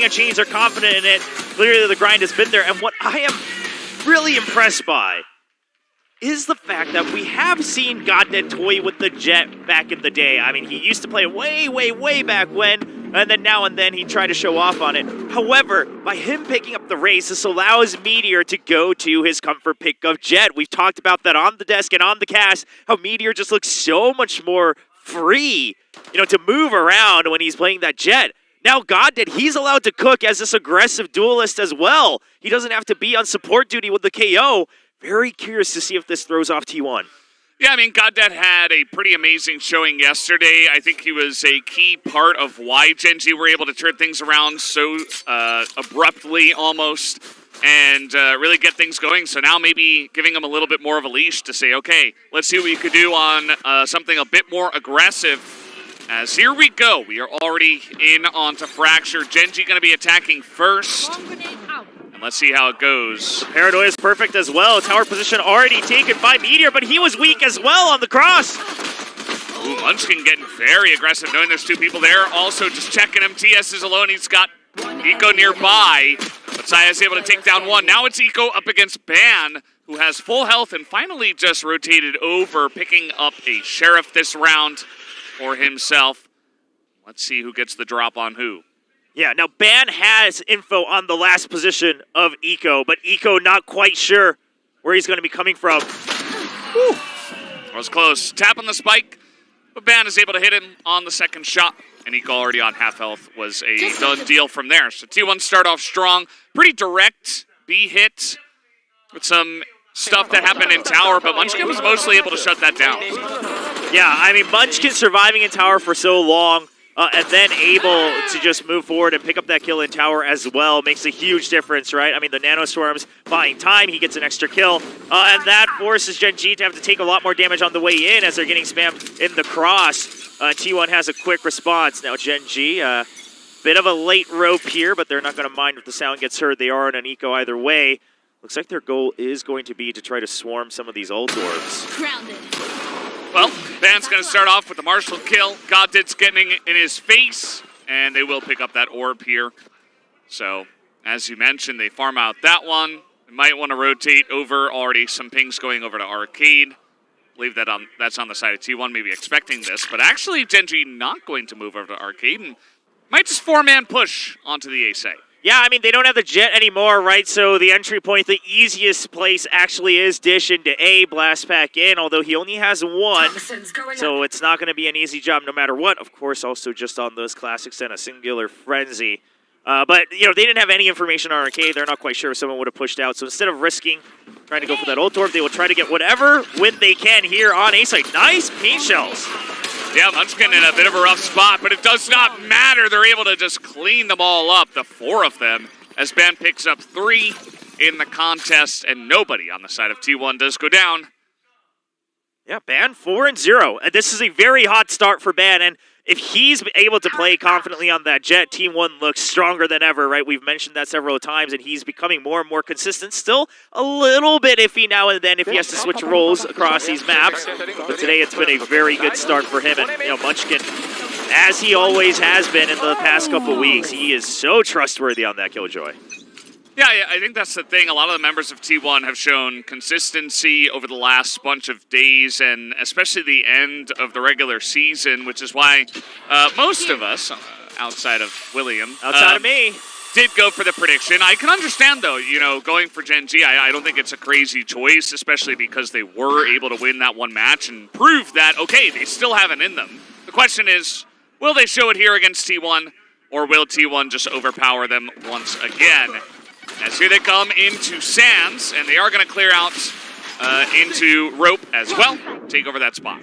making a change. They're confident in it. Clearly the grind has been there. And what I am really impressed by is the fact that we have seen Goddead toy with the Jet back in the day. I mean, he used to play it way back when, and then now and then he tried to show off on it. However, by him picking up the Raze, this allows Meteor to go to his comfort pick of Jet. We've talked about that on the desk and on the cast, how Meteor just looks so much more free, to move around when he's playing that Jet. Now Goddead, he's allowed to cook as this aggressive duelist as well. He doesn't have to be on support duty with the KO. Very curious to see if this throws off T1. Yeah, I mean, Goddead had a pretty amazing showing yesterday. I think he was a key part of why Gen.G were able to turn things around so abruptly almost and really get things going. So now maybe giving him a little bit more of a leash to say, okay, let's see what you could do on something a bit more aggressive. As here we go. We are already in onto Fracture. Gen.G going to be attacking first. Let's see how it goes. Paranoia is perfect as well. Tower position already taken by Meteor, but he was weak as well on the cross. Ooh, Munchkin getting very aggressive, knowing there's two people there. Also just checking him. TS is alone. He's got Eco nearby. But Saya is able to take down one. Now it's Eco up against Ban, who has full health and finally just rotated over, picking up a Sheriff this round for himself. Let's see who gets the drop on who. Yeah, now Ban has info on the last position of Eco, but Eco not quite sure where he's going to be coming from. Whew. That was close. Tap on the spike, but Ban is able to hit him on the second shot, and Eco already on half health was a done deal from there. So T1 start off strong, pretty direct B hit with some stuff that happened in tower, but Munchkin was mostly able to shut that down. Yeah, I mean, Munchkin surviving in tower for so long, and then able to just move forward and pick up that kill in tower as well makes a huge difference, right? I mean, the Nanostorm's buying time, he gets an extra kill, and that forces Gen.G to have to take a lot more damage on the way in as they're getting spammed in the cross. T1 has a quick response. Now Gen.G, bit of a late rope here, but they're not going to mind if the sound gets heard. They are on an eco either way. Looks like their goal is going to be to try to swarm some of these ult orbs. Grounded. Well, Ban's going to start off with the Marshall kill. Goddead's getting in his face, and they will pick up that orb here. So, as you mentioned, they farm out that one. They might want to rotate over. Already some pings going over to Arcade. I believe that that's on the side of T1, maybe expecting this. But actually, Gen.G not going to move over to Arcade and might just four-man push onto the A site. Yeah, I mean, they don't have the Jet anymore, right? So the entry point, the easiest place actually is dish into A, blast back in, although he only has one. So it's not going to be an easy job no matter what. Of course, also just on those classics and a singular frenzy. But, they didn't have any information on Arcade. They're not quite sure if someone would have pushed out. So instead of risking trying to go for that ult orb, they will try to get whatever win they can here on A site. Nice paint shells. Yeah, Munchkin in a bit of a rough spot, but it does not matter. They're able to just clean them all up, the four of them, as Ban picks up 3 in the contest, and nobody on the side of T1 does go down. Yeah, Ban 4-0. This is a very hot start for Ban, and if he's able to play confidently on that Jet, Team 1 looks stronger than ever, right? We've mentioned that several times, and he's becoming more and more consistent. Still a little bit iffy now and then if he has to switch roles across these maps. But today it's been a very good start for him. And, Munchkin, as he always has been in the past couple weeks, he is so trustworthy on that Killjoy. Yeah, I think that's the thing. A lot of the members of T1 have shown consistency over the last bunch of days, and especially the end of the regular season, which is why most of us, outside of William, outside of me, did go for the prediction. I can understand, though, going for Gen.G, I don't think it's a crazy choice, especially because they were able to win that one match and prove that, okay, they still have it in them. The question is, will they show it here against T1, or will T1 just overpower them once again? As here they come into Sands, and they are going to clear out into Rope as well. Take over that spot.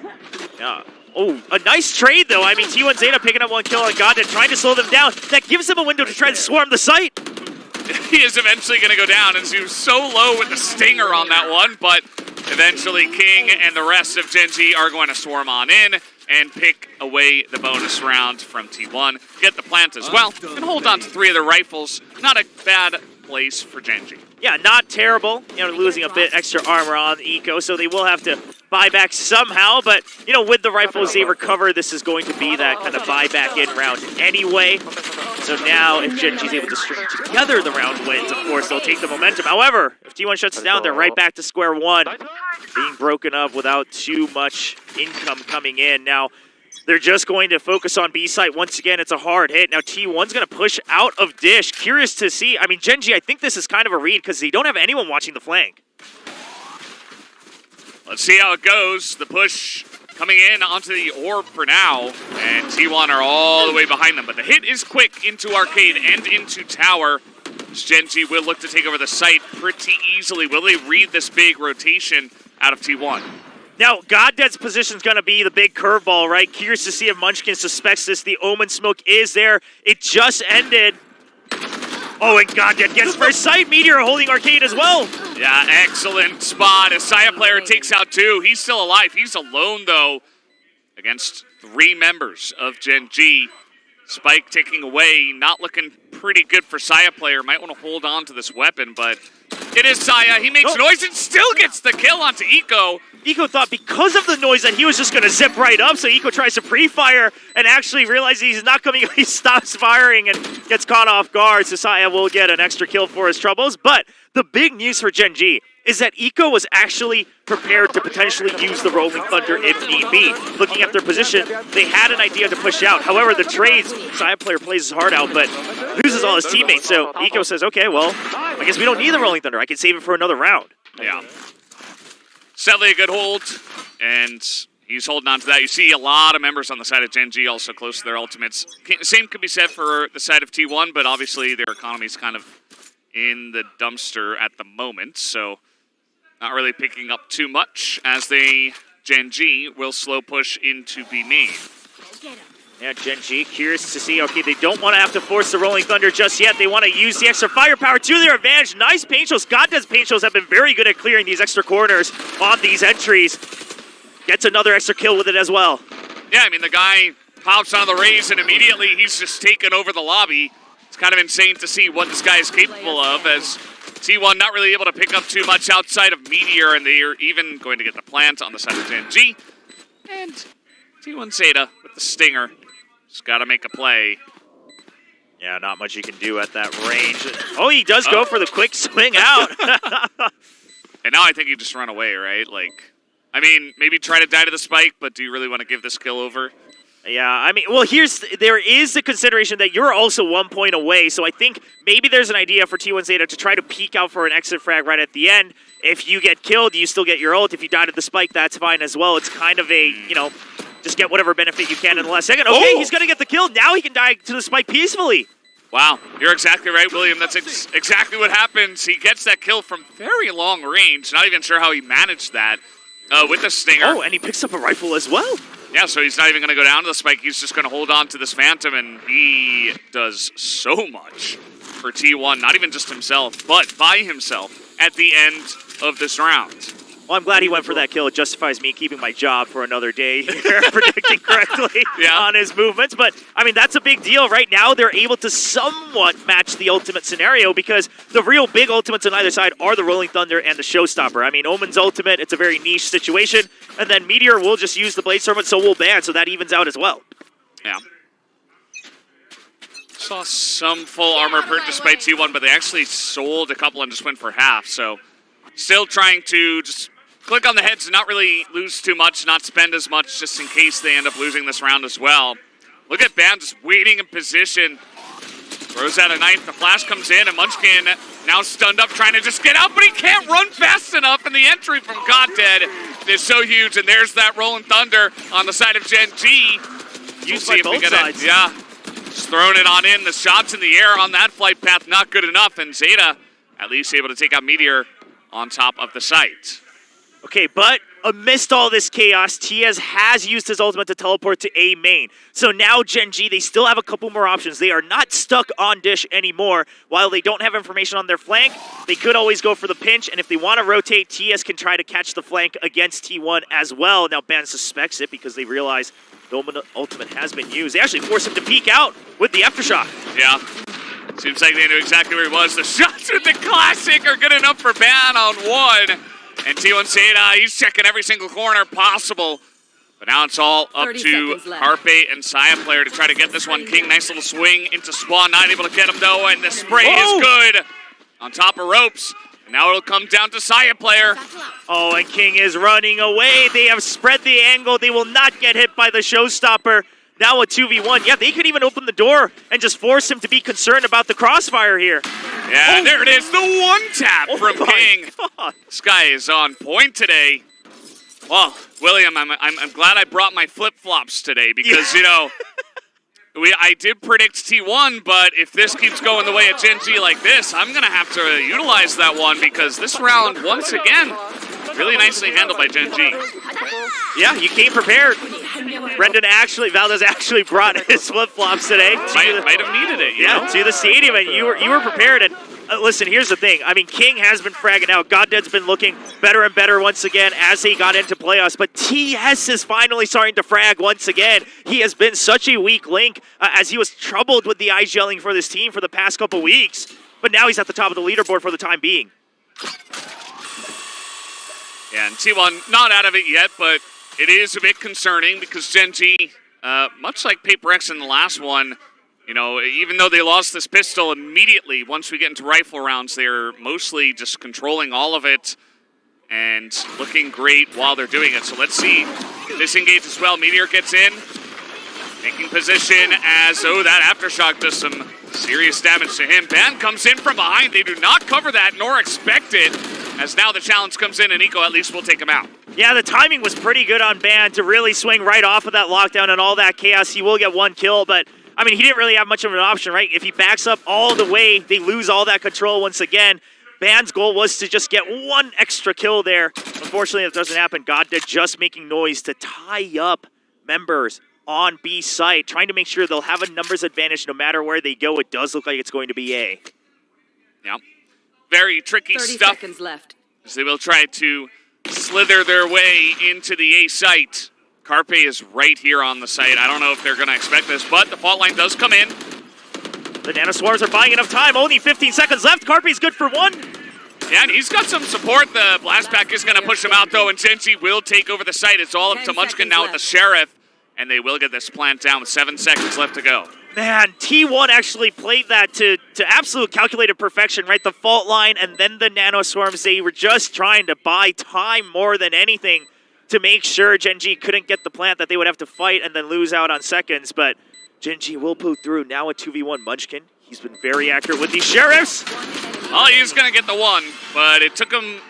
Yeah. Oh, a nice trade, though. I mean, T1 Zeta picking up one kill on Goddead, trying to slow them down. That gives him a window to try to swarm the site. He is eventually going to go down, and he was so low with the stinger on that one, but eventually King and the rest of Gen.G are going to swarm on in and pick away the bonus round from T1. Get the plant as well, and hold on to 3 of the rifles. Not a bad place for Gen.G. Yeah, not terrible. Losing a bit extra armor on the eco, so they will have to buy back somehow. But, with the rifles they recover, this is going to be that kind of buy back in round anyway. So now, if Gen G's able to string together the round wins, of course, they'll take the momentum. However, if T1 shuts it down, they're right back to square one, being broken up without too much income coming in. Now, they're just going to focus on B site. Once again, it's a hard hit. Now, T1's going to push out of Dish. Curious to see. I mean, Gen G, I think this is kind of a read because they don't have anyone watching the flank. Let's see how it goes. The push coming in onto the orb for now, and T1 are all the way behind them. But the hit is quick into Arcade and into Tower. Gen G will look to take over the site pretty easily. Will they read this big rotation out of T1? Now, Goddead's position is going to be the big curveball, right? Curious to see if Munchkin suspects this. The Omen smoke is there. It just ended. Oh, and Goddead gets first sight. Meteor holding Arcade as well. Yeah, excellent spot. A Saya player takes out two. He's still alive. He's alone, though, against three members of Gen G. Spike taking away. Not looking pretty good for Saya player. Might want to hold on to this weapon, but it is Saya. He makes noise and still gets the kill onto Eco. Eco thought because of the noise that he was just going to zip right up, so Eco tries to pre-fire and actually realizes he's not coming. He stops firing and gets caught off guard. So Saya will get an extra kill for his troubles. But the big news for Gen G is that Eco was actually prepared to potentially use the Rolling Thunder if need be. Looking at their position, they had an idea to push out. However, the trades, Saya player plays his heart out, but loses all his teammates. So Eco says, okay, well, I guess we don't need the Rolling Thunder. I can save it for another round. Yeah. Sadly, a good hold, and he's holding on to that. You see a lot of members on the side of Gen G also close to their ultimates. Same could be said for the side of T1, but obviously their economy's kind of in the dumpster at the moment, so not really picking up too much as Gen G will slow push into B main. Yeah, Gen G, curious to see. Okay, they don't want to have to force the Rolling Thunder just yet. They want to use the extra firepower to their advantage. Nice paint shows. Goddead's paint shows have been very good at clearing these extra corners on these entries. Gets another extra kill with it as well. Yeah, I mean, the guy pops on the raise and immediately he's just taken over the lobby. It's kind of insane to see what this guy is capable of, as T1 not really able to pick up too much outside of Meteor, and they are even going to get the plant on the side of Gen G. And T1 Zeta with the stinger. Just got to make a play. Yeah, not much you can do at that range. Oh, he does go for the quick swing out. And now I think you just run away, right? Like, I mean, maybe try to die to the spike, but do you really want to give this kill over? Yeah, I mean, well, there is the consideration that you're also 1 point away, so I think maybe there's an idea for T1 Zeta to try to peek out for an exit frag right at the end. If you get killed, you still get your ult. If you die to the spike, that's fine as well. It's kind of a, you know, just get whatever benefit you can in the last second. Okay, he's going to get the kill. Now he can die to the spike peacefully. Wow, you're exactly right, William. That's exactly what happens. He gets that kill from very long range. Not even sure how he managed that with the stinger. Oh, and he picks up a rifle as well. Yeah, so he's not even going to go down to the spike. He's just going to hold on to this Phantom, and he does so much for T1. Not even just himself, but by himself at the end of this round. Well, I'm glad he went for that kill. It justifies me keeping my job for another day here, predicting correctly on his movements. But, I mean, that's a big deal. Right now, they're able to somewhat match the ultimate scenario because the real big ultimates on either side are the Rolling Thunder and the Showstopper. I mean, Omen's ultimate, it's a very niche situation. And then Meteor will just use the Blade Storm, so will ban, so that evens out as well. Yeah. Saw some full armor purchased by T1, but they actually sold a couple and just went for half. So, still trying to just click on the heads and not really lose too much, not spend as much just in case they end up losing this round as well. Look at Ban just waiting in position. Throws out a knife, the flash comes in, and Munchkin now stunned up trying to just get out, but he can't run fast enough, and the entry from Goddead is so huge, and there's that Rolling Thunder on the side of Gen G. You see if we get it. Yeah, just throwing it on in. The shots in the air on that flight path, not good enough, and Zeta at least able to take out Meteor on top of the site. Okay, but amidst all this chaos, TS has used his ultimate to teleport to A main. So now Gen G, they still have a couple more options. They are not stuck on Dish anymore. While they don't have information on their flank, they could always go for the pinch, and if they want to rotate, TS can try to catch the flank against T1 as well. Now Ban suspects it because they realize the ultimate has been used. They actually force him to peek out with the Aftershock. Yeah. Seems like they knew exactly where he was. The shots with the classic are good enough for Ban on one. And T1 Zeta, he's checking every single corner possible. But now it's all up 30 to seconds left. Carpe and Saya player to try to get this one. King, nice little swing into Spawn, not able to get him though, and the spray is good on top of ropes. And now it'll come down to Saya player. Oh, and King is running away. They have spread the angle. They will not get hit by the showstopper. Now a 2v1. Yeah, they could even open the door and just force him to be concerned about the crossfire here. Yeah, and there it is, the one tap from my King. God. This guy is on point today. Well, William, I'm glad I brought my flip-flops today because, you know, I did predict T1, but if this keeps going the way of Gen G like this, I'm going to have to utilize that one because this round, once again, really nicely handled by Gen G. Yeah, you came prepared. Valdez actually brought his flip-flops today. Might have needed it, you know? To the stadium, and you were prepared. And listen, here's the thing. I mean, King has been fragging out. Goddead's been looking better and better once again as he got into playoffs. But TS is finally starting to frag once again. He has been such a weak link as he was troubled with the IGLing for this team for the past couple weeks. But now he's at the top of the leaderboard for the time being. Yeah, and T1 not out of it yet, but it is a bit concerning because Gen G, much like Paper X in the last one, you know, even though they lost this pistol immediately, once we get into rifle rounds, they're mostly just controlling all of it and looking great while they're doing it. So let's see disengage as well. Meteor gets in, taking position as, that Aftershock does some serious damage to him. Ban comes in from behind. They do not cover that nor expect it, as now the challenge comes in and Eco at least will take him out. Yeah, the timing was pretty good on Ban to really swing right off of that lockdown and all that chaos. He will get one kill, but I mean, he didn't really have much of an option, right? If he backs up all the way, they lose all that control once again. Ban's goal was to just get one extra kill there. Unfortunately, it doesn't happen. Goddead just making noise to tie up members on B site, trying to make sure they'll have a numbers advantage no matter where they go. It does look like it's going to be A. Yeah. Very tricky 30 stuff. seconds left. As they will try to slither their way into the A site. Carpe is right here on the site. I don't know if they're going to expect this, but the fault line does come in. The Nanoswarms are buying enough time. Only 15 seconds left. Carpe's good for one. Yeah, and he's got some support. The blast pack is going to push him out, though, and Gen G will take over the site. It's all up to 10 Munchkin now with the seconds Sheriff, and they will get this plant down with 7 seconds left to go. Man, T1 actually played that to absolute calculated perfection, right? The fault line and then the Nanoswarms. They were just trying to buy time more than anything to make sure Gen G couldn't get the plant that they would have to fight and then lose out on seconds. But Gen G will pull through. Now a 2v1 Munchkin. He's been very accurate with these Sheriffs. Well, he's going to get the one, but it took him,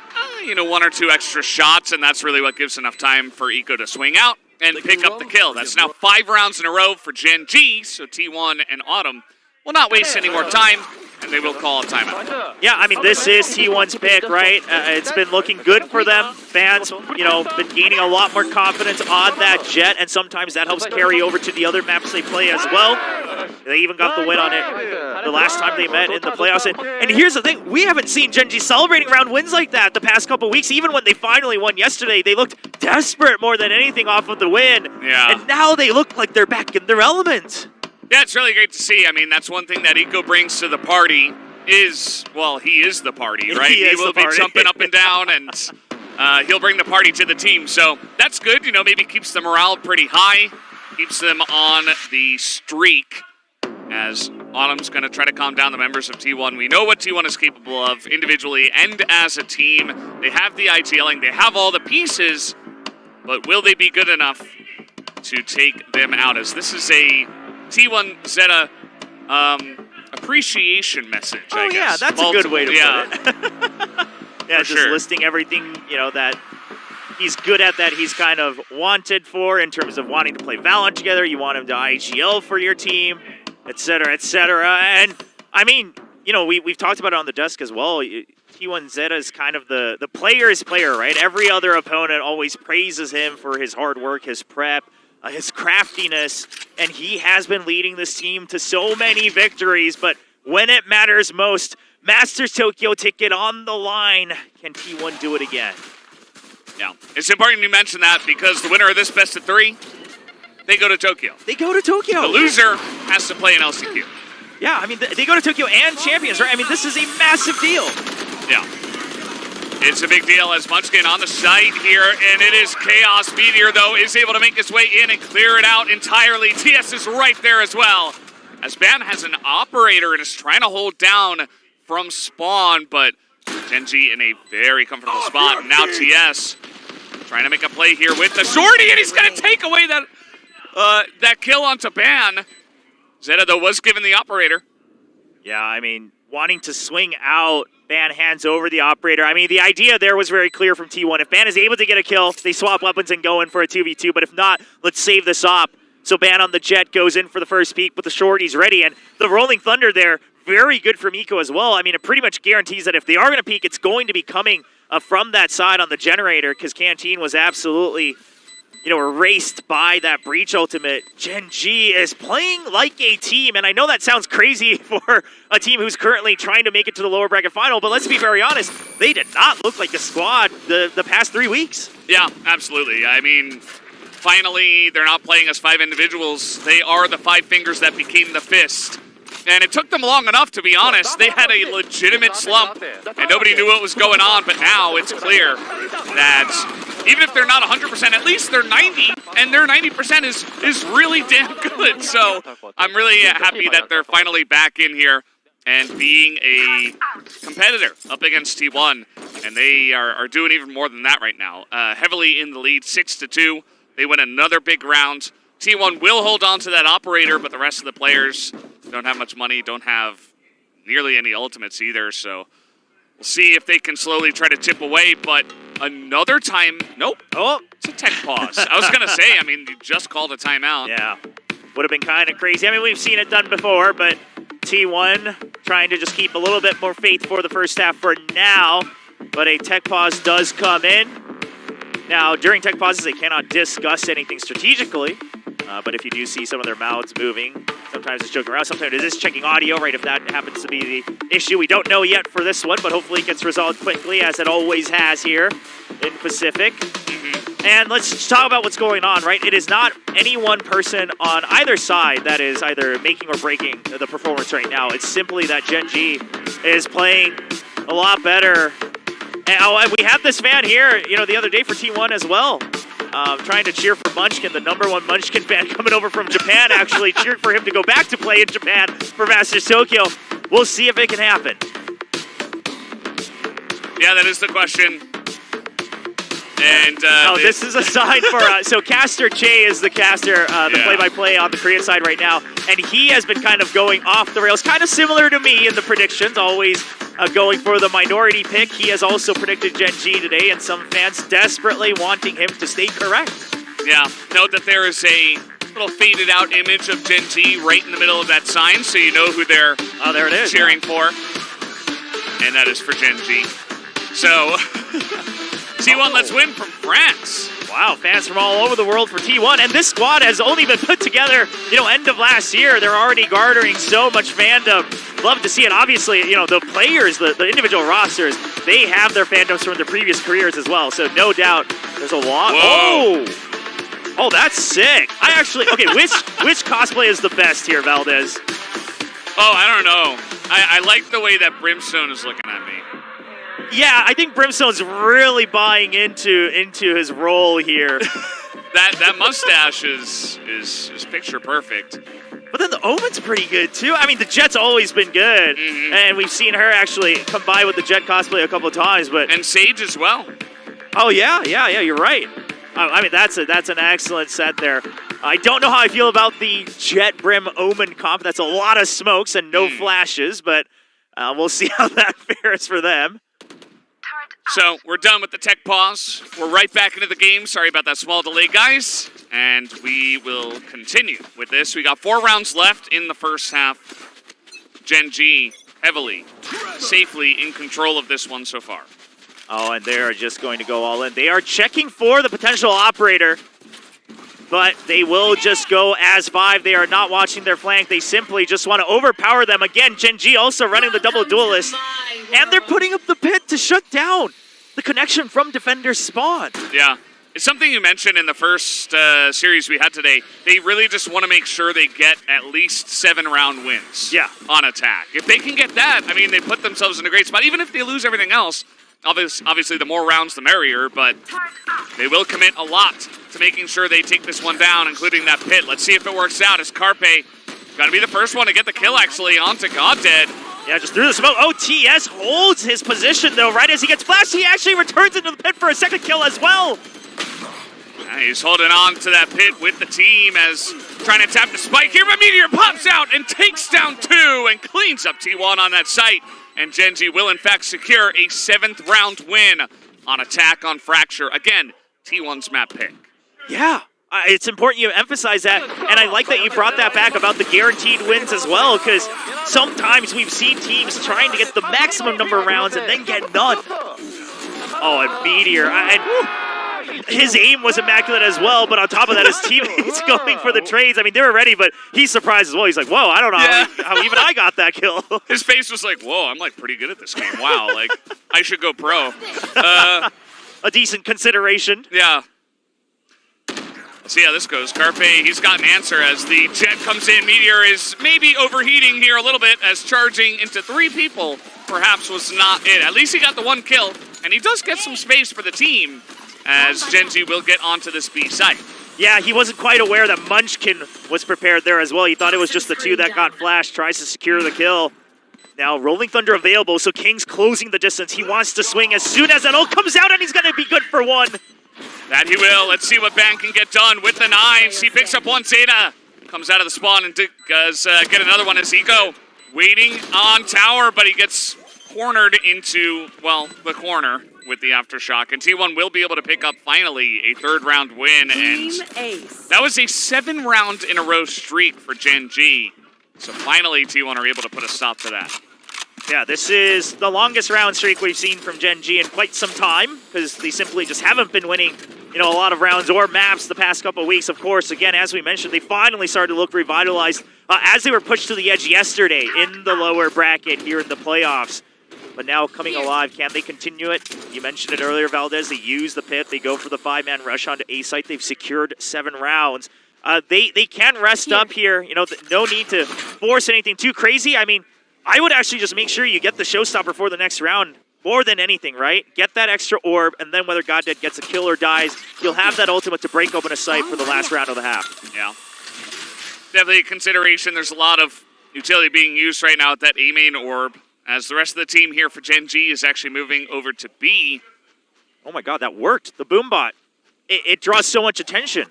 1 or 2 extra shots, and that's really what gives enough time for Eco to swing out and pick up the kill. That's now 5 rounds in a row for Gen G, so T1 and Autumn will not waste any more time, and they will call a timeout. Yeah, I mean, this is T1's pick, right? It's been looking good for them. Fans, been gaining a lot more confidence on that Jet, and sometimes that helps carry over to the other maps they play as well. They even got the win on it the last time they met in the playoffs. And here's the thing, we haven't seen Gen G celebrating round wins like that the past couple weeks. Even when they finally won yesterday, they looked desperate more than anything off of the win. Yeah. And now they look like they're back in their element. Yeah, it's really great to see. I mean, that's one thing that Eco brings to the party is, well, he is the party, right? He will be jumping up and down, and he'll bring the party to the team. So that's good. Maybe keeps the morale pretty high, keeps them on the streak, as Autumn's going to try to calm down the members of T1. We know what T1 is capable of individually and as a team. They have the ITLing, they have all the pieces, but will they be good enough to take them out? As this is a T1 Zeta appreciation message, I guess. Yeah, that's a good way to put it. Yeah, just sure. listing everything, that he's good at, that he's kind of wanted for in terms of wanting to play Valorant together. You want him to IGL for your team, et cetera, et cetera. And, I mean, we've talked about it on the desk as well. T1 Zeta is kind of the player's player, right? Every other opponent always praises him for his hard work, his prep, his craftiness, and he has been leading this team to so many victories. But when it matters most, Masters Tokyo ticket on the line. Can T1 do it again? Yeah, it's important you mention that because the winner of this best of 3, they go to Tokyo. They go to Tokyo. The loser has to play in LCQ. Yeah, I mean, they go to Tokyo and Champions, right? I mean, this is a massive deal. Yeah. It's a big deal as Munchkin on the site here, and it is Chaos. Meteor, though, is able to make his way in and clear it out entirely. TS is right there as well. As Ban has an operator and is trying to hold down from spawn, but Genji in a very comfortable spot. Now TS trying to make a play here with the shorty, and he's going to take away that kill onto Ban. Zeta, though, was given the operator. Yeah, I mean, wanting to swing out, Ban hands over the operator. I mean, the idea there was very clear from T1. If Ban is able to get a kill, they swap weapons and go in for a 2v2. But if not, let's save this op. So Ban on the Jet goes in for the first peek, but the shorty's ready. And the Rolling Thunder there, very good for Miko as well. I mean, it pretty much guarantees that if they are going to peek, it's going to be coming from that side on the generator, because Canteen was absolutely, erased by that breach ultimate. Genji is playing like a team, and I know that sounds crazy for a team who's currently trying to make it to the lower bracket final, but let's be very honest, they did not look like a squad the past 3 weeks. Yeah, absolutely. I mean, finally, they're not playing as 5 individuals. They are the 5 fingers that became the fist. And it took them long enough, to be honest. They had a legitimate slump, and nobody knew what was going on, but now it's clear that even if they're not 100%, at least they're 90, and their 90% is really damn good. So I'm really happy that they're finally back in here and being a competitor up against T1, and they are doing even more than that right now. Heavily in the lead, 6-2. They win another big round. T1 will hold on to that operator, but the rest of the players don't have much money, don't have nearly any ultimates either, so we'll see if they can slowly try to chip away, but another time, nope. Oh, it's a tech pause. I was going to say, I mean, you just called a timeout. Yeah, would have been kind of crazy. I mean, we've seen it done before, but T1 trying to just keep a little bit more faith for the first half for now, but a tech pause does come in. Now, during tech pauses, they cannot discuss anything strategically. But if you do see some of their mouths moving, sometimes it's joking around, sometimes it is checking audio, right, if that happens to be the issue. We don't know yet for this one, but hopefully it gets resolved quickly, as it always has here in Pacific. And let's talk about what's going on, right? It is not any one person on either side that is either making or breaking the performance right now. It's simply that Genji is playing a lot better. And we had this fan here, the other day for T1 as well. Trying to cheer for Munchkin, the #1 Munchkin fan coming over from Japan, actually cheered for him to go back to play in Japan for Masters Tokyo. We'll see if it can happen. Yeah, that is the question. And this is a sign for so Caster Che is the caster, the play-by-play on the Korean side right now, and he has been kind of going off the rails, kind of similar to me in the predictions, always going for the minority pick. He has also predicted Genji today, and some fans desperately wanting him to stay correct. Yeah, note that there is a little faded out image of Genji right in the middle of that sign, so you know who they're there it is, cheering for, and that is for Genji. So T1 let's win from France. Wow, fans from all over the world for T1, and this squad has only been put together, end of last year. They're already garnering so much fandom. Love to see it. Obviously, the players, the individual rosters, they have their fandoms from their previous careers as well, so no doubt there's a lot. Whoa. Oh, that's sick. Okay, which cosplay is the best here, Valdez? Oh, I don't know. I like the way that Brimstone is looking at me. Yeah, I think Brimstone's really buying into his role here. that mustache is picture perfect. But then the Omen's pretty good too. I mean, the Jet's always been good, and we've seen her actually come by with the Jet cosplay a couple of times. But and Sage as well. Oh yeah, you're right. I mean, that's an excellent set there. I don't know how I feel about the Jet Brim Omen comp. That's a lot of smokes and no flashes, but we'll see how that fares for them. So we're done with the tech pause. We're right back into the game. Sorry about that small delay, guys. And we will continue with this. We got 4 rounds left in the first half. Genji heavily, safely in control of this one so far. Oh, and they are just going to go all in. They are checking for the potential operator, but they will just go as 5. They are not watching their flank. They simply just want to overpower them. Again, Genji also running the double duelist. And they're putting up the pit to shut down the connection from Defender's spawn. Yeah. It's something you mentioned in the first series we had today. They really just want to make sure they get at least 7-round wins on attack. If they can get that, I mean, they put themselves in a great spot. Even if they lose everything else, Obviously, the more rounds, the merrier, but they will commit a lot to making sure they take this one down, including that pit. Let's see if it works out as Carpe got to be the first one to get the kill, actually, onto Goddead. Yeah, just through the smoke. Oh, TS holds his position, though, right as he gets flashed. He actually returns into the pit for a second kill as well. And he's holding on to that pit with the team as trying to tap the spike here, but Meteor pops out and takes down 2 and cleans up T1 on that site. And Gen.G will, in fact, secure a 7th round win on Attack on Fracture. Again, T1's map pick. Yeah, it's important you emphasize that, and I like that you brought that back about the guaranteed wins as well, because sometimes we've seen teams trying to get the maximum number of rounds and then get none. Oh, and Meteor, his aim was immaculate as well, but on top of that, his teammates going for the trades. I mean, they were ready, but he's surprised as well. He's like, whoa, I don't know how even I got that kill. His face was like, whoa, I'm like pretty good at this game. Wow, like I should go pro. A decent consideration. Yeah. Let's see how this goes. Carpe, he's got an answer as the jet comes in. Meteor is maybe overheating here a little bit as charging into 3 people perhaps was not it. At least he got the 1 kill, and he does get some space for the team as Gen.G will get onto this B site. Yeah, he wasn't quite aware that Munchkin was prepared there as well. He thought it was just the 2 that got flashed, tries to secure the kill. Now, Rolling Thunder available, so King's closing the distance. He wants to swing as soon as that ult comes out, and he's going to be good for 1. That he will. Let's see what Ban can get done with the 9s. He picks up 1 Zeta. Comes out of the spawn and does get another one as Eco waiting on tower, but he gets cornered into, well, the corner with the Aftershock. And T1 will be able to pick up, finally, a 3rd round win. And that was a 7-round in a row streak for Gen.G. So finally, T1 are able to put a stop to that. Yeah, this is the longest round streak we've seen from Gen.G in quite some time, because they simply just haven't been winning, a lot of rounds or maps the past couple of weeks. Of course, again, as we mentioned, they finally started to look revitalized as they were pushed to the edge yesterday in the lower bracket here in the playoffs. But now coming alive, can they continue it? You mentioned it earlier, Valdez. They use the pit. They go for the 5-man rush onto A site. They've secured 7 rounds. They can rest up here. No need to force anything too crazy. I mean, I would actually just make sure you get the showstopper for the next round more than anything, right? Get that extra orb, and then whether Goddead gets a kill or dies, you'll have that ultimate to break open a site for the last round of the half. Yeah. Definitely a consideration. There's a lot of utility being used right now at that A main orb, as the rest of the team here for Gen.G is actually moving over to B. Oh my god, that worked. The boom bot. It draws so much attention.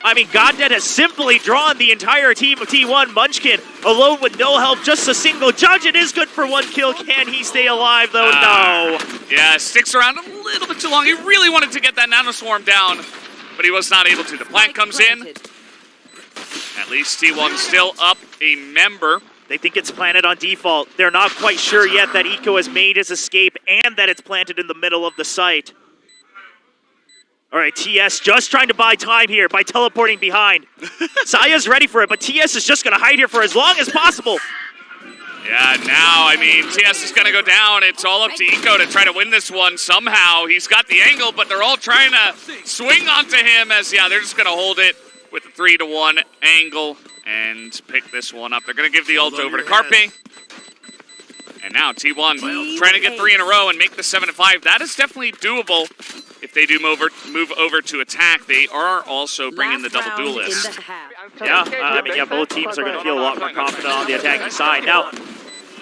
I mean, Goddead has simply drawn the entire team of T1. Munchkin, alone with no help, just a single judge. It is good for 1 kill. Can he stay alive, though? No. Yeah, sticks around a little bit too long. He really wanted to get that nanoswarm down, but he was not able to. The plant comes in. At least T1 still up a member. They think it's planted on default. They're not quite sure yet that Eco has made his escape and that it's planted in the middle of the site. All right, TS just trying to buy time here by teleporting behind. Saya's ready for it, but TS is just going to hide here for as long as possible. Yeah, now, I mean, TS is going to go down. It's all up to Eco to try to win this one somehow. He's got the angle, but they're all trying to swing onto him as, yeah, they're just going to hold it with a 3-to-1 angle and pick this one up. They're going to give the ult over to Carpe. And now T1 trying to get 3 in a row and make the 7-5. That is definitely doable. If they do move over to attack, they are also bringing the double duelist. Yeah, both teams are going to feel a lot more confident on the attacking side. Now,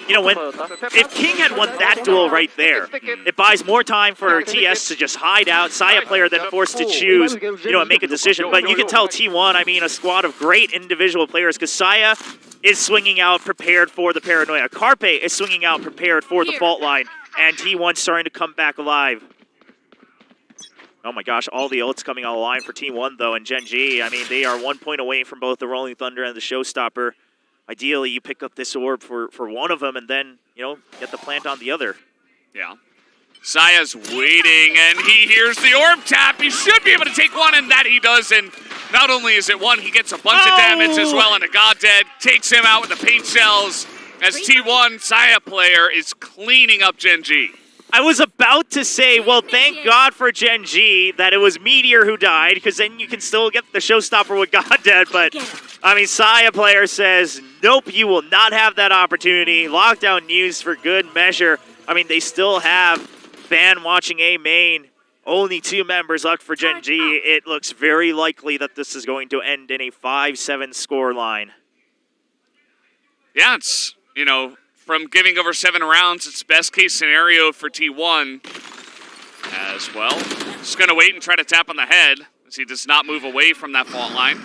if King had won that duel right there, it buys more time for TS to just hide out. Saya player then forced to choose, and make a decision. But you can tell T1, a squad of great individual players, because Saya is swinging out prepared for the paranoia. Carpe is swinging out prepared for the fault line, and T1 starting to come back alive. Oh my gosh, all the ults coming online for T1 though, and Gen.G, they are 1 point away from both the Rolling Thunder and the Showstopper. Ideally, you pick up this orb for one of them and then, get the plant on the other. Yeah. Saya's waiting, and he hears the orb tap. He should be able to take 1, and that he does, and not only is it 1, he gets a bunch of damage as well, and a Goddead takes him out with the paint shells as T1 Saya player is cleaning up Gen.G. I was about to say, well, thank God for Gen.G that it was Meteor who died, because then you can still get the showstopper with Goddead, but, Saya player says, nope, you will not have that opportunity. Lockdown news for good measure. I mean, they still have Ban watching A main. Only 2 members left for Gen G. It looks very likely that this is going to end in a 5-7 score line. Yeah, it's, you know, from giving over 7 rounds, it's best case scenario for T1 as well. Just going to wait and try to tap on the head as he does not move away from that fault line.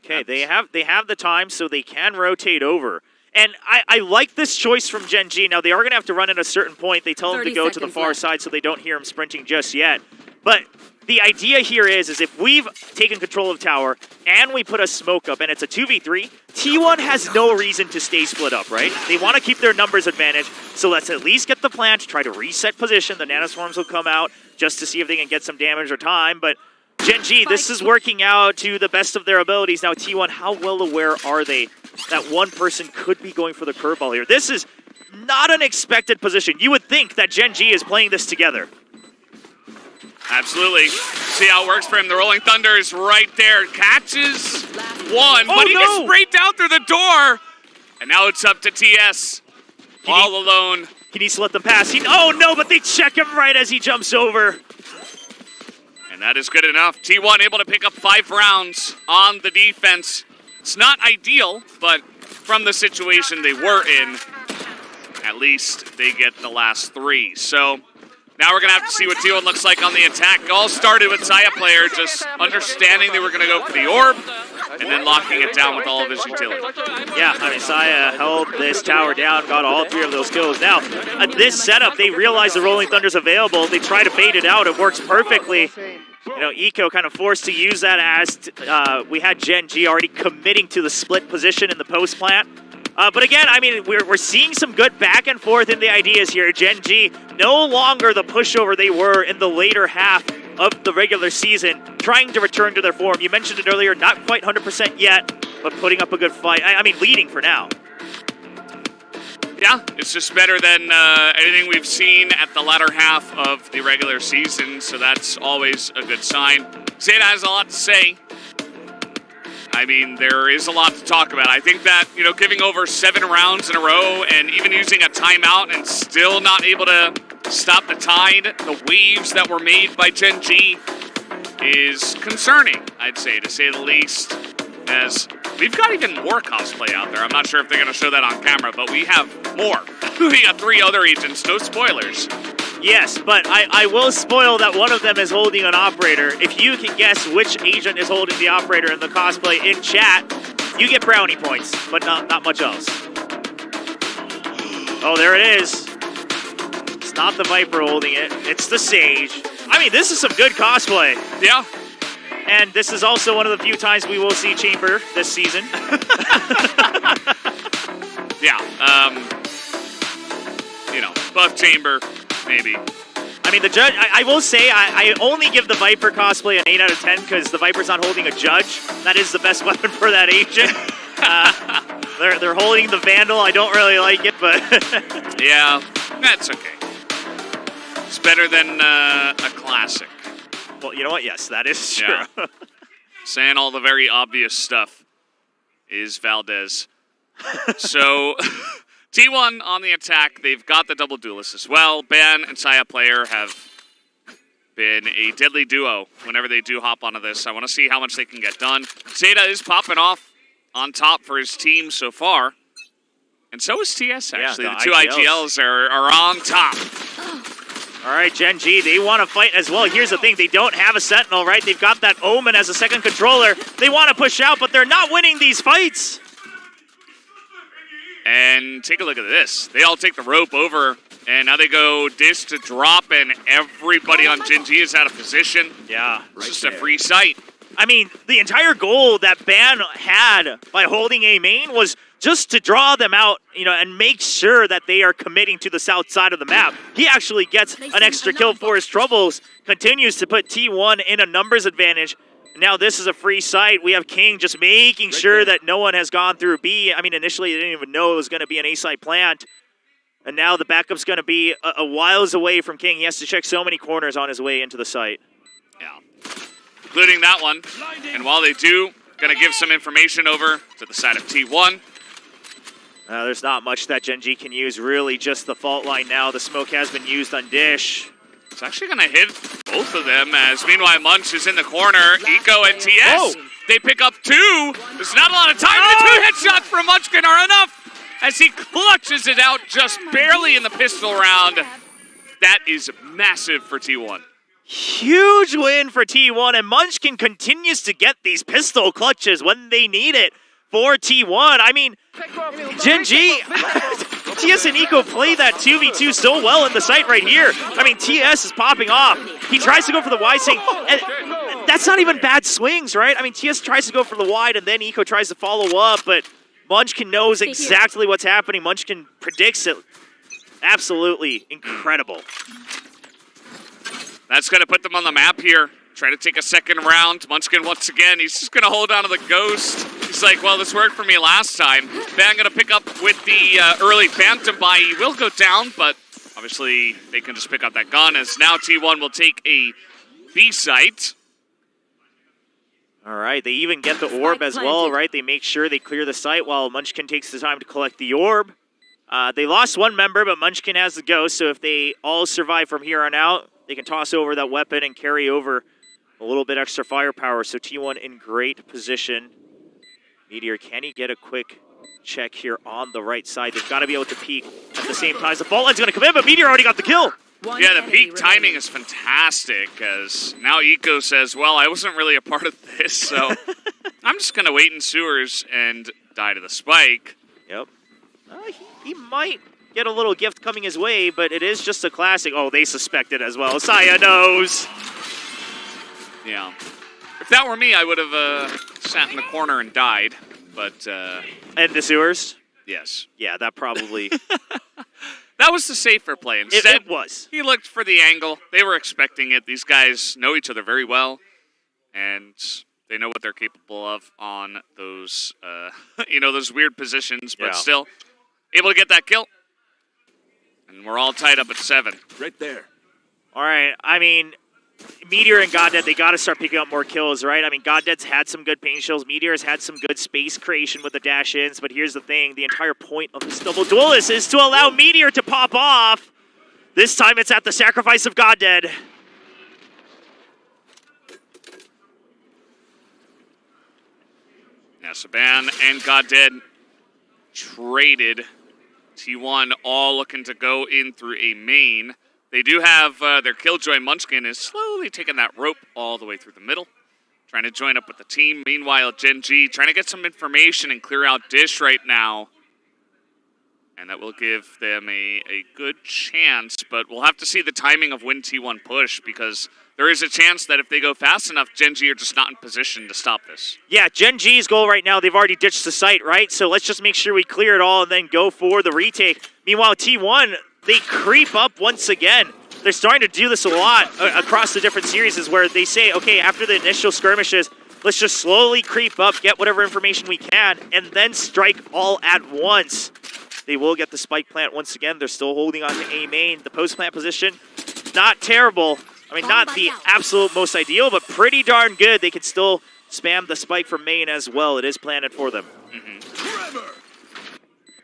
Okay, they have the time, so they can rotate over. And I like this choice from Gen G. Now, they are going to have to run at a certain point. They tell them to go to the far side so they don't hear him sprinting just yet. But the idea here is if we've taken control of tower and we put a smoke up and it's a 2v3, T1 has no reason to stay split up, right? They want to keep their numbers advantage, so let's at least get the plant, try to reset position. The nanoswarms will come out just to see if they can get some damage or time, but Gen G, this is working out to the best of their abilities. Now, T1, how well aware are they that one person could be going for the curveball here? This is not an expected position. You would think that Gen G is playing this together. Absolutely. See how it works for him. The Rolling Thunder is right there. Catches one, but he gets sprayed down through the door. And now it's up to TS. All alone. He needs to let them pass. Oh, no, but they check him right as he jumps over. And that is good enough. T1 able to pick up 5 rounds on the defense. It's not ideal, but from the situation they were in, at least they get the last 3. So now we're going to have to see what T1 looks like on the attack. It all started with Saya player just understanding they were going to go for the orb and then locking it down with all of his utility. Yeah, I mean, Saya held this tower down, got all 3 of those kills. Now, at this setup, they realize the Rolling Thunder's available. They try to bait it out. It works perfectly. You know, Eco kind of forced to use that as we had Gen G already committing to the split position in the post plant. But again, I mean, we're seeing some good back and forth in the ideas here. Gen G no longer the pushover they were in the later half of the regular season, trying to return to their form. You mentioned it earlier, not quite 100% yet, but putting up a good fight. I mean, leading for now. Yeah, it's just better than anything we've seen at the latter half of the regular season, so that's always a good sign. Zeta has a lot to say. I mean, there is a lot to talk about. I think that, you know, giving over 7 rounds in a row and even using a timeout and still not able to stop the tide, the waves that were made by Gen G is concerning, I'd say, to say the least, as we've got even more cosplay out there. I'm not sure if they're going to show that on camera, but we have more. We got 3 other agents, no spoilers. Yes, but I will spoil that one of them is holding an operator. If you can guess which agent is holding the operator in the cosplay in chat, you get brownie points, but not much else. Oh, there it is. It's not the Viper holding it. It's the Sage. I mean, this is some good cosplay. Yeah. And this is also one of the few times we will see Chamber this season. Yeah. You know, buff Chamber, maybe. I mean, the judge, I will say, I only give the Viper cosplay an 8 out of 10 because the Viper's not holding a judge. That is the best weapon for that agent. They're holding the Vandal. I don't really like it, but... Yeah, that's okay. It's better than a classic. Well, you know what? Yes, that is true. Yeah. Saying all the very obvious stuff is Valdez. So, T1 on the attack. They've got the double duelist as well. Ban and Saya player have been a deadly duo whenever they do hop onto this. I want to see how much they can get done. Zeta is popping off on top for his team so far. And so is TS, actually. Yeah, the 2 IGLs are on top. All right, Gen G, they want to fight as well. Here's the thing. They don't have a Sentinel, right? They've got that Omen as a second controller. They want to push out, but they're not winning these fights. And take a look at this. They all take the rope over, and now they go dish to drop, and everybody on Gen G is out of position. Yeah. It's just a free sight. I mean, the entire goal that Ban had by holding A main was just to draw them out, you know, and make sure that they are committing to the south side of the map. He actually gets an extra kill for his troubles, continues to put T1 in a numbers advantage. Now this is a free site. We have King just making sure that no one has gone through B. I mean, initially they didn't even know it was going to be an A-site plant. And now the backup's going to be a whiles away from King. He has to check so many corners on his way into the site. Yeah, including that one. And while they do, going to give some information over to the side of T1. There's not much that Gen G can use, really just the fault line now. The smoke has been used on Dish. It's actually going to hit both of them, as meanwhile Munch is in the corner. Eco and TS, they pick up 2. There's not a lot of time. The 2 headshots from Munchkin are enough as he clutches it out just barely in the pistol round. That is massive for T1. Huge win for T1, and Munchkin continues to get these pistol clutches when they need it for T1. I mean, Gen G, TS and Eco play that 2v2 so well in the site right here. I mean, TS is popping off. He tries to go for the wide swing, and that's not even bad swings, right? I mean, TS tries to go for the wide, and then Eco tries to follow up, but Munchkin knows exactly what's happening. Munchkin predicts it. Absolutely incredible. That's going to put them on the map here. Try to take a second round. Munchkin once again, he's just going to hold on to the ghost. He's like, well, this worked for me last time. Van going to pick up with the early Phantom buy. He will go down, but obviously they can just pick up that gun as now T1 will take a B site. All right, they even get the orb as well, right? They make sure they clear the site while Munchkin takes the time to collect the orb. They lost one member, but Munchkin has the ghost, so if they all survive from here on out, they can toss over that weapon and carry over a little bit extra firepower. So T1 in great position. Meteor, can he get a quick check here on the right side? They've got to be able to peek at the same time. The fault line's going to come in, but Meteor already got the kill. Yeah, the peak timing is fantastic, as now Eco says, well, I wasn't really a part of this, so I'm just going to wait in sewers and die to the spike. Yep. He might get a little gift coming his way, but it is just a classic. Oh, they suspect it as well. Saya knows. Yeah. If that were me, I would have sat in the corner and died, but... And the sewers? Yes. Yeah, that probably... That was the safer play. Instead, it was. He looked for the angle. They were expecting it. These guys know each other very well, and they know what they're capable of on those, those weird positions, but still able to get that kill. And we're all tied up at 7. Right there. All right, I mean, Meteor and Goddead, they got to start picking up more kills, right? I mean, Goddead's had some good pain shells. Meteor's had some good space creation with the dash-ins, but here's the thing. The entire point of this double duelist is to allow Meteor to pop off. This time it's at the sacrifice of Goddead. Yeah, Saban and Goddead traded. T1 all looking to go in through a main. They do have their Killjoy. Munchkin is slowly taking that rope all the way through the middle, trying to join up with the team. Meanwhile, Gen G trying to get some information and clear out Dish right now. And that will give them a good chance, but we'll have to see the timing of when T1 push, because there is a chance that if they go fast enough, Gen G are just not in position to stop this. Yeah, Gen G's goal right now, they've already ditched the site, right? So let's just make sure we clear it all and then go for the retake. Meanwhile, T1, they creep up once again. They're starting to do this a lot across the different series, where they say, okay, after the initial skirmishes, let's just slowly creep up, get whatever information we can, and then strike all at once. They will get the spike plant once again. They're still holding on to A main. The post plant position, not terrible. I mean, not the absolute most ideal, but pretty darn good. They can still spam the spike from main as well. It is planted for them.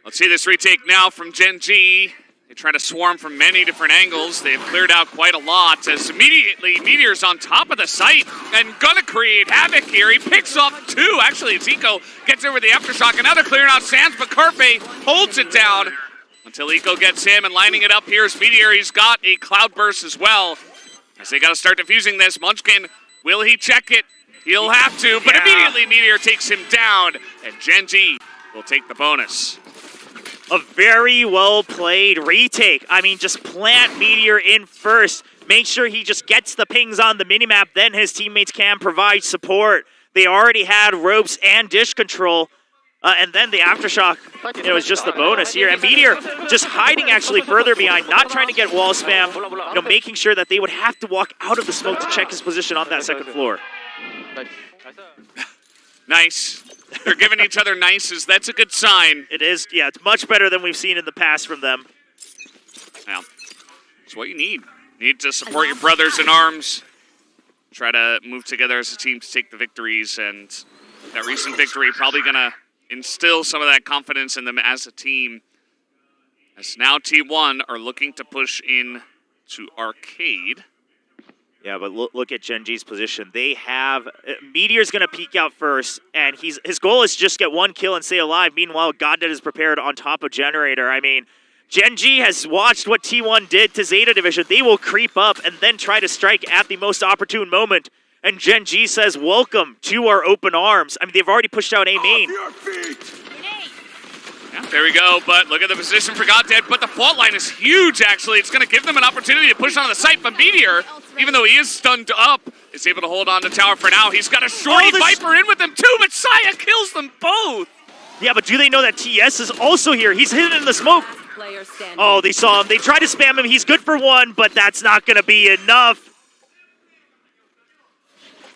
Let's see this retake now from Gen G. They try to swarm from many different angles. They've cleared out quite a lot as immediately Meteor's on top of the site and gonna create havoc here. He picks up 2. Actually, it's Eco gets over the aftershock, and now they're clearing out Sands, but Carpe holds it down until Eco gets him, and lining it up here is Meteor. He's got a Cloudburst as well. As they gotta start defusing this, Munchkin, will he check it? He'll have to, but immediately Meteor takes him down, and Gen G will take the bonus. A very well-played retake. I mean, just plant Meteor in first. Make sure he just gets the pings on the minimap, then his teammates can provide support. They already had ropes and dish control, and then the aftershock, was just the bonus here. And Meteor just hiding actually further behind, not trying to get wall spam, making sure that they would have to walk out of the smoke to check his position on that second floor. Nice. They're giving each other nices. That's a good sign. It is, yeah, it's much better than we've seen in the past from them. Yeah, it's what you need. You need to support your brothers in arms. Try to move together as a team to take the victories, and that recent victory probably going to instill some of that confidence in them as a team. As now T1 are looking to push in to Arcade. Yeah, but look at Gen G's position. They have Meteor's going to peek out first, and his goal is just get one kill and stay alive. Meanwhile, Goddead is prepared on top of Generator. I mean, Gen G has watched what T1 did to Zeta Division. They will creep up and then try to strike at the most opportune moment. And Gen G says, welcome to our open arms. I mean, they've already pushed out A main. Yeah, there we go, but look at the position for Goddead, but the fault line is huge, actually. It's going to give them an opportunity to push onto the site, but Meteor, even though he is stunned up, is able to hold on to tower for now. He's got a shorty Viper in with him too, but Saya kills them both. Yeah, but do they know that TS is also here? He's hidden in the smoke. Oh, they saw him. They tried to spam him. He's good for one, but that's not going to be enough.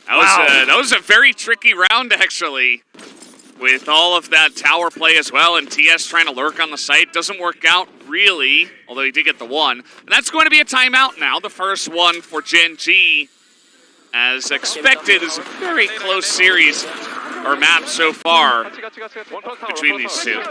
That was a very tricky round, actually, with all of that tower play as well, and TS trying to lurk on the site. Doesn't work out, really, although he did get the one. And that's going to be a timeout now, the first one for Gen G. As expected, is a very close series, or map so far, between these two.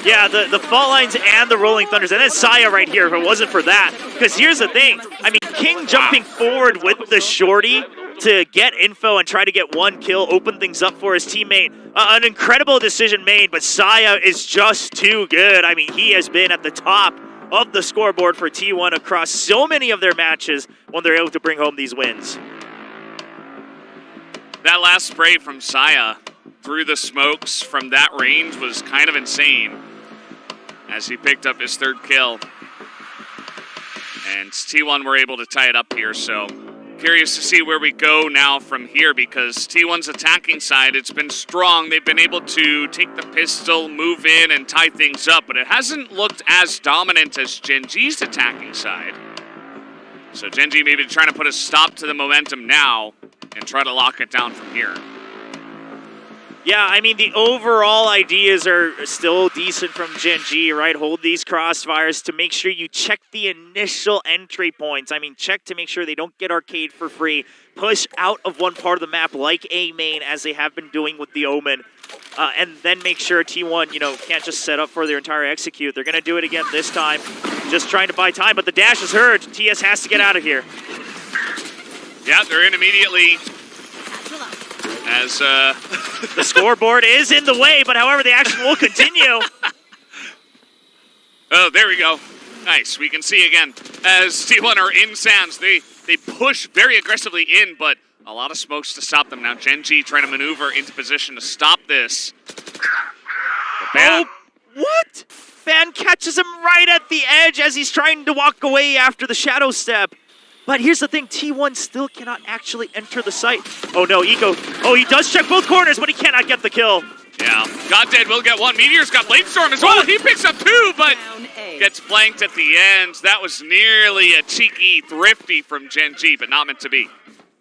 Yeah, the fault lines and the rolling thunders, and then Saya right here, if it wasn't for that. Because here's the thing, I mean, King jumping forward with the shorty to get info and try to get one kill, open things up for his teammate. An incredible decision made, but Saya is just too good. I mean, he has been at the top of the scoreboard for T1 across so many of their matches when they're able to bring home these wins. That last spray from Saya through the smokes from that range was kind of insane as he picked up his third kill. And T1 were able to tie it up here, so curious to see where we go now from here, because T1's attacking side, it's been strong. They've been able to take the pistol, move in, and tie things up, but it hasn't looked as dominant as Gen G's attacking side. So Gen G maybe trying to put a stop to the momentum now and try to lock it down from here. Yeah, I mean, the overall ideas are still decent from Gen G, right? Hold these crossfires to make sure you check the initial entry points. I mean, check to make sure they don't get Arcade for free. Push out of one part of the map like A main, as they have been doing with the Omen. And then make sure T1, can't just set up for their entire execute. They're going to do it again this time, just trying to buy time. But the dash is heard. TS has to get out of here. Yeah, they're in immediately. As the scoreboard is in the way, but however, the action will continue. Oh, there we go. Nice. We can see again as T1 are in Sands. They push very aggressively in, but a lot of smokes to stop them. Now Gen G trying to maneuver into position to stop this. Oh, what? Fan catches him right at the edge as he's trying to walk away after the shadow step. But here's the thing, T1 still cannot actually enter the site. Oh no, Eco. Oh, he does check both corners, but he cannot get the kill. Yeah, Goddead will get one. Meteor's got Blade Storm as well. He picks up two, but gets flanked at the end. That was nearly a cheeky thrifty from Gen G, but not meant to be.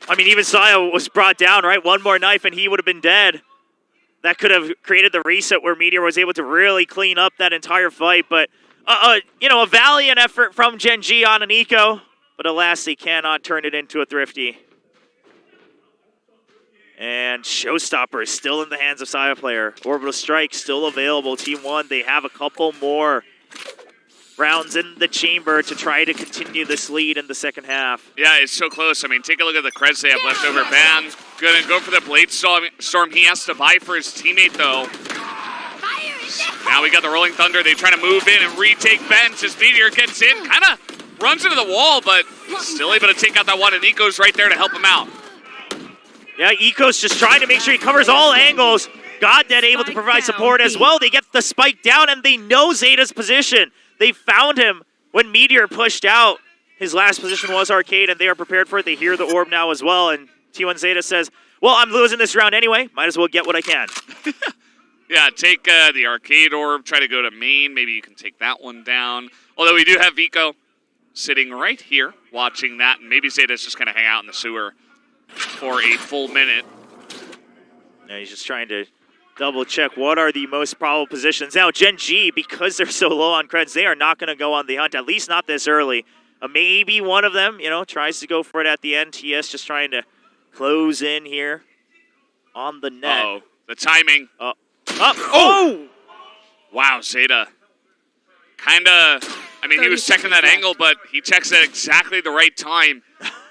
I mean, even Saya was brought down, right? One more knife and he would have been dead. That could have created the reset where Meteor was able to really clean up that entire fight. But, a valiant effort from Gen G on an Eco. But alas, they cannot turn it into a thrifty. And Showstopper is still in the hands of Saya player. Orbital Strike still available. Team 1, they have a couple more rounds in the chamber to try to continue this lead in the second half. Yeah, it's so close. I mean, take a look at the creds they have left over. Ban gonna go for the Blade Storm he has to buy for his teammate, though. Now we got the Rolling Thunder. They try to move in and retake Bench as Meteor gets in. Kind of runs into the wall, but still able to take out that one, and Eco's right there to help him out. Yeah, Eco's just trying to make sure he covers all angles. Goddead able to provide support as well. They get the spike down, and they know Zeta's position. They found him when Meteor pushed out. His last position was Arcade, and they are prepared for it. They hear the orb now as well, and T1 Zeta says, well, I'm losing this round anyway. Might as well get what I can. Yeah, take the Arcade orb, try to go to main. Maybe you can take that one down. Although we do have Vico sitting right here watching that, and maybe Zeta's just going to hang out in the sewer for a full minute. Yeah, he's just trying to double check what are the most probable positions. Now, Gen G, because they're so low on creds, they are not going to go on the hunt, at least not this early. Maybe one of them, tries to go for it at the end. TS just trying to close in here on the net. Uh-oh, the timing. Up. Oh! Wow, Zeta. Kinda, I mean, he was checking that angle, but he checks at exactly the right time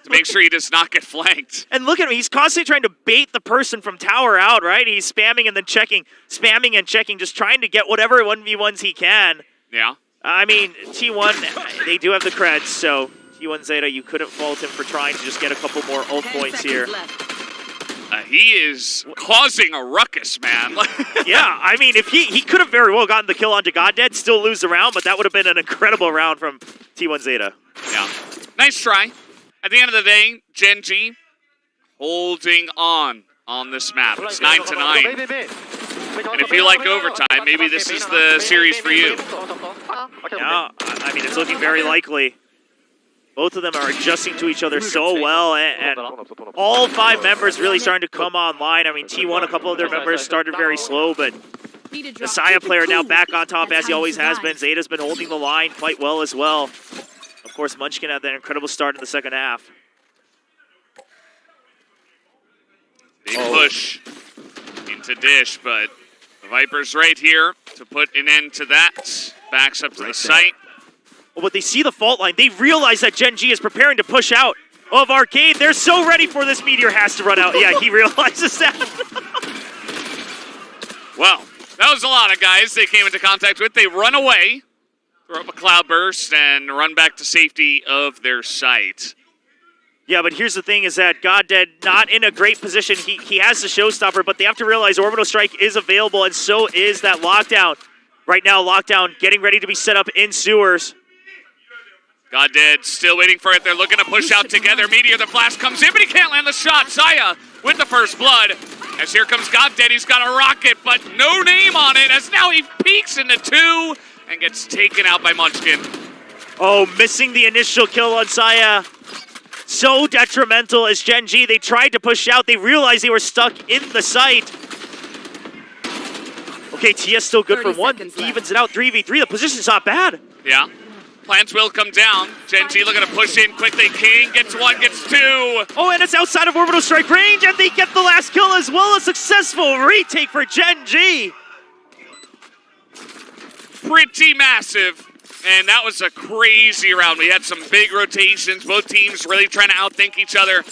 to make sure he does not get flanked. And look at him, he's constantly trying to bait the person from tower out, right? He's spamming and then checking, spamming and checking, just trying to get whatever 1v1s he can. Yeah. I mean, T1, they do have the creds, so T1 Zeta, you couldn't fault him for trying to just get a couple more ult points here. He is causing a ruckus, man. Yeah, I mean, if he could have very well gotten the kill onto Goddead, still lose the round, but that would have been an incredible round from T1 Zeta. Yeah. Nice try. At the end of the day, Gen G holding on this map. It's 9-9. And if you like overtime, maybe this is the series for you. Yeah, I mean, it's looking very likely. Both of them are adjusting to each other so well, and all 5 members really starting to come online. I mean, T1, a couple of their members started very slow, but the Saya player now back on top as he always has been. Zeta's been holding the line quite well as well. Of course, Munchkin had that incredible start in the second half. Big push into Dish, but the Viper's right here to put an end to that. Backs up to the site. But they see the fault line. They realize that Gen G is preparing to push out of Arcade. They're so ready for this. Meteor has to run out. Yeah, he realizes that. Well, that was a lot of guys they came into contact with. They run away, throw up a cloud burst, and run back to safety of their site. Yeah, but here's the thing is that Goddead not in a great position. He has the showstopper, but they have to realize Orbital Strike is available, and so is that Lockdown. Right now, Lockdown getting ready to be set up in sewers. Goddead still waiting for it. They're looking to push out together. Meteor, the flash comes in, but he can't land the shot. Saya with the first blood. As here comes Goddead, he's got a rocket, but no name on it, as now he peeks into 2 and gets taken out by Munchkin. Oh, missing the initial kill on Saya. So detrimental as Gen G. They tried to push out. They realized they were stuck in the site. Okay, TS still good for 1. He evens it out 3v3. The position's not bad. Yeah. Plans will come down. Gen G looking to push in quickly. King gets 1, gets 2. Oh, and it's outside of Orbital Strike range, and they get the last kill as well. A successful retake for Gen G. Pretty massive. And that was a crazy round. We had some big rotations. Both teams really trying to outthink each other.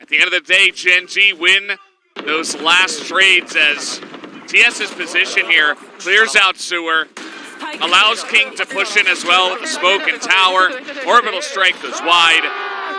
At the end of the day, Gen G win those last trades as TS's position here clears out sewer. Allows King to push in as well with the smoke and tower. Orbital Strike goes wide,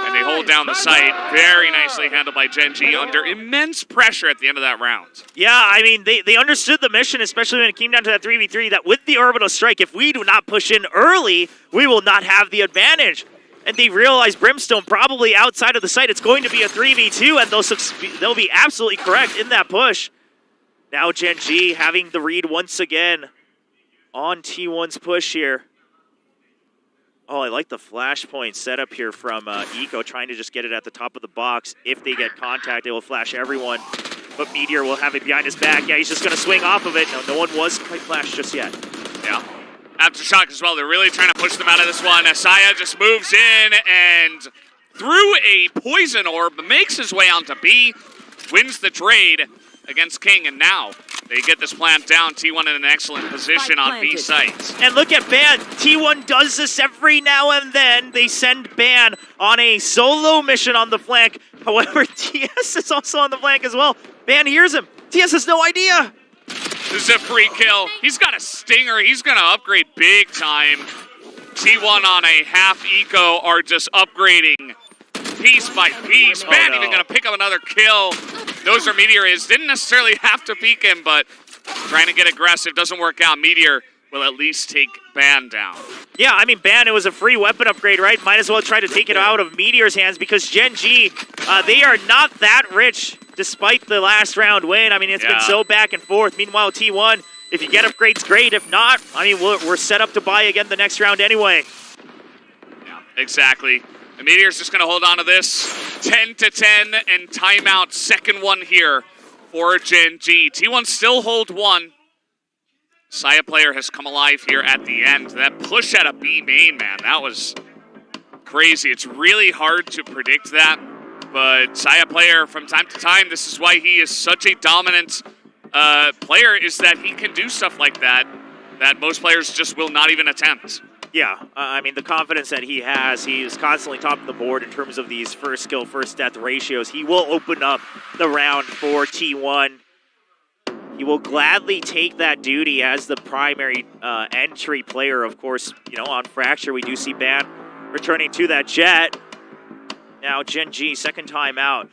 and they hold down the site. Very nicely handled by Gen G under immense pressure at the end of that round. Yeah, I mean, they understood the mission, especially when it came down to that 3v3, that with the Orbital Strike, if we do not push in early, we will not have the advantage. And they realize Brimstone probably outside of the site, it's going to be a 3v2, and they'll be absolutely correct in that push. Now Gen G having the read once again on T1's push here. Oh, I like the flashpoint setup here from Eco, trying to just get it at the top of the box. If they get contact, it will flash everyone. But Meteor will have it behind his back. Yeah, he's just going to swing off of it. No one was quite flashed just yet. Yeah. Aftershock as well. They're really trying to push them out of this one. Asaya just moves in and through a poison orb, makes his way onto B, wins the trade against King, and now they get this plant down. T1 in an excellent position on B site. And look at Ban. T1 does this every now and then. They send Ban on a solo mission on the flank. However, TS is also on the flank as well. Ban hears him. TS has no idea. This is a free kill. He's got a stinger. He's going to upgrade big time. T1 on a half eco are just upgrading piece by piece. Ban even going to pick up another kill. Knows where Meteor is. Didn't necessarily have to peek him, but trying to get aggressive. Doesn't work out. Meteor will at least take Ban down. Yeah, I mean, Ban, it was a free weapon upgrade, right? Might as well try to take it out of Meteor's hands because Gen G, they are not that rich despite the last round win. I mean, it's been so back and forth. Meanwhile, T1, if you get upgrades, great. If not, I mean, we're set up to buy again the next round anyway. Yeah, exactly. The Meteor's just going to hold on to this. 10-10 and timeout. Second one here for Gen G. T1 still hold 1. Saya player has come alive here at the end. That push out of B main, man, that was crazy. It's really hard to predict that, but Saya player from time to time, this is why he is such a dominant player is that he can do stuff like that most players just will not even attempt. Yeah, I mean, the confidence that he has, he is constantly top of the board in terms of these first skill, first death ratios. He will open up the round for T1. He will gladly take that duty as the primary entry player. Of course, you know, on Fracture, we do see Ban returning to that jet. Now, Gen G, second time out.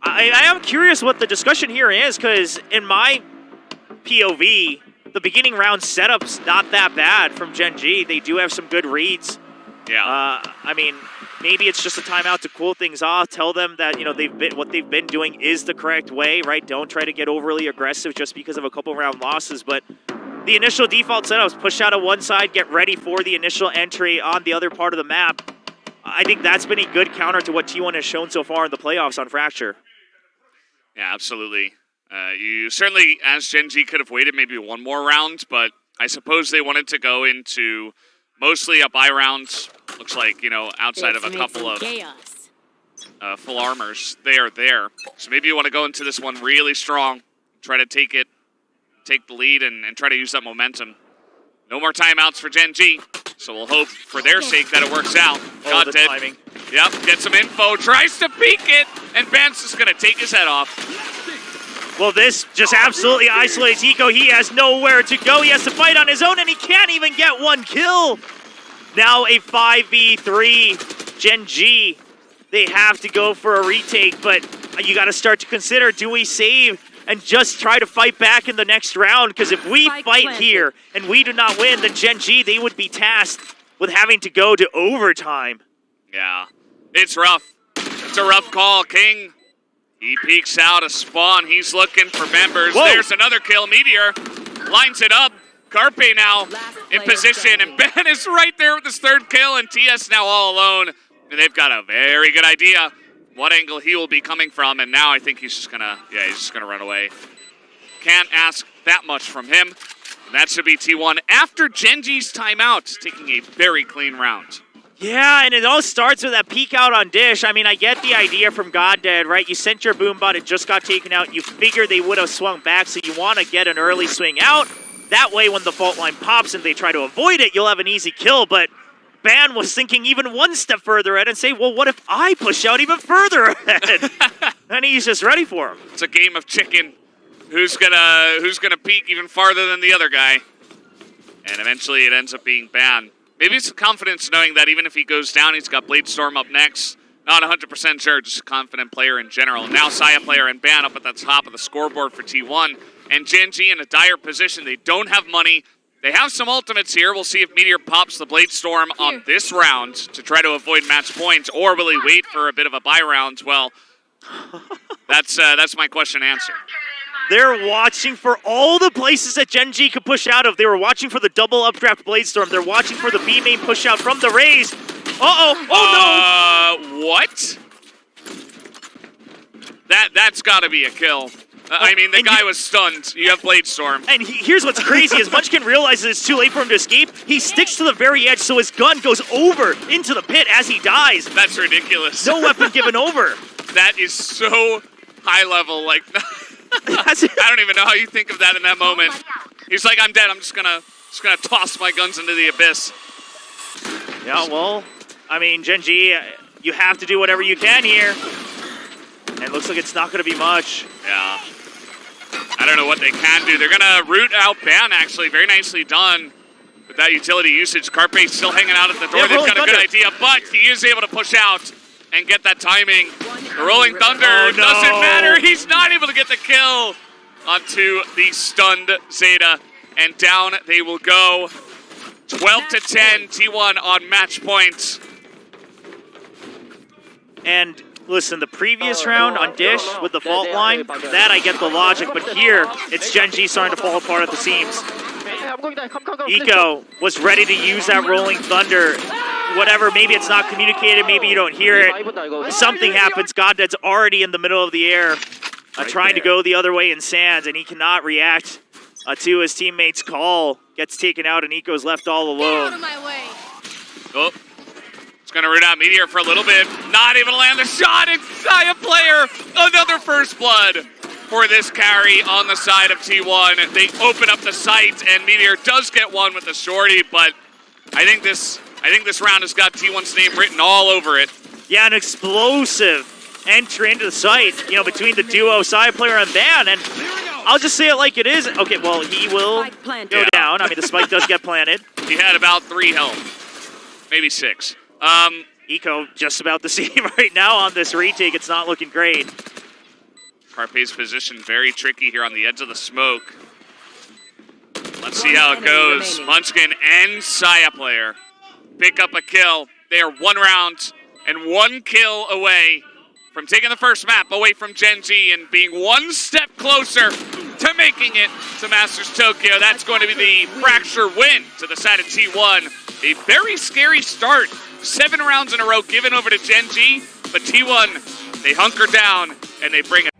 I am curious what the discussion here is, because in my POV, the beginning round setup's not that bad from Gen G. They do have some good reads. Yeah. I mean, maybe it's just a timeout to cool things off. Tell them that, you know, what they've been doing is the correct way, right? Don't try to get overly aggressive just because of a couple round losses. But the initial default setups, push out of one side, get ready for the initial entry on the other part of the map. I think that's been a good counter to what T1 has shown so far in the playoffs on Fracture. Yeah, absolutely. You certainly, as Gen G, could have waited maybe one more round, but I suppose they wanted to go into mostly a buy round. Looks like, you know, outside of a couple of full armors, they are there. So maybe you want to go into this one really strong, try to take the lead, and try to use that momentum. No more timeouts for Gen G, so we'll hope for their sake that it works out. Oh, the timing. Yep, get some info, tries to peek it, and Ben's just going to take his head off. Well, this just absolutely isolates Eco. He has nowhere to go. He has to fight on his own, and he can't even get one kill. Now a 5v3 Gen G. They have to go for a retake, but you got to start to consider, do we save and just try to fight back in the next round? Because if we fight here and we do not win, then Gen G, they would be tasked with having to go to overtime. Yeah, it's rough. It's a rough call, King. He peeks out a spawn. He's looking for members. Whoa. There's another kill. Meteor lines it up. Carpe now in position, and Ben is right there with his third kill, and TS now all alone. And they've got a very good idea what angle he will be coming from, and now I think he's just gonna run away. Can't ask that much from him. And that should be T1 after Gen G's timeout, taking a very clean round. Yeah, and it all starts with that peek out on Dish. I mean, I get the idea from GodDead, right? You sent your boom bot, it just got taken out. You figure they would have swung back, so you want to get an early swing out. That way, when the fault line pops and they try to avoid it, you'll have an easy kill. But Ban was thinking even one step further ahead and say, well, what if I push out even further ahead? And he's just ready for him. It's a game of chicken. Who's gonna peek even farther than the other guy? And eventually it ends up being Ban. Maybe it's confidence knowing that even if he goes down, he's got Blade Storm up next. Not 100% sure, just a confident player in general. Now Saya player and Ban up at the top of the scoreboard for T1. And Gen G in a dire position. They don't have money. They have some ultimates here. We'll see if Meteor pops the Blade Storm on this round to try to avoid match points, or will he wait for a bit of a buy round? Well, that's my question answer. They're watching for all the places that Gen G could push out of. They were watching for the double updraft Blade Storm. They're watching for the B main push out from the Raze. Uh-oh. Oh, no. What? That's got to be a kill. I mean, the guy was stunned. You have Blade Storm. And here's what's crazy. As Munchkin realizes it's too late for him to escape, he sticks to the very edge, so his gun goes over into the pit as he dies. That's ridiculous. No weapon given over. That is so high level. Like, I don't even know how you think of that in that moment. He's like, I'm dead. I'm just gonna toss my guns into the abyss. Yeah, well, I mean, Gen G, you have to do whatever you can here. And it looks like it's not going to be much. Yeah. I don't know what they can do. They're going to root out Ban, actually. Very nicely done with that utility usage. Carpe's still hanging out at the door. They've got a good idea, but he is able to push out and get that timing. The Rolling Thunder doesn't matter. He's not able to get the kill onto the stunned Zeta. And down they will go. 12-10, T1 on match point. And listen, the previous round on Dish with the fault line, that I get the logic, but here, it's Gen G starting to fall apart at the seams. Eco was ready to use that Rolling Thunder. Whatever, maybe it's not communicated, maybe you don't hear it. Something happens, GodDead's already in the middle of the air, trying to go the other way in Sands, and he cannot react to his teammate's call. Gets taken out, and Eco's left all alone. Get out of my way. Oh. It's going to root out Meteor for a little bit. Not able to land the shot. It's Saya player. Another first blood. for this carry on the side of T1. They open up the sight, and Meteor does get one with the shorty, but I think this round has got T1's name written all over it. Yeah, an explosive entry into the site, between the duo, side player and Van, and I'll just say it like it is. Okay, well, he will go down. I mean, the spike does get planted. He had about 3 health, maybe 6. Eco just about the same right now on this retake. It's not looking great. Carpe's position very tricky here on the edge of the smoke. Let's see how it goes. Munchkin and Saya player pick up a kill. They are 1 round and 1 kill away from taking the first map away from Gen G and being 1 step closer to making it to Masters Tokyo. That's going to be the fracture win to the side of T1. A very scary start. 7 rounds in a row given over to Gen G, but T1, they hunker down and they bring it.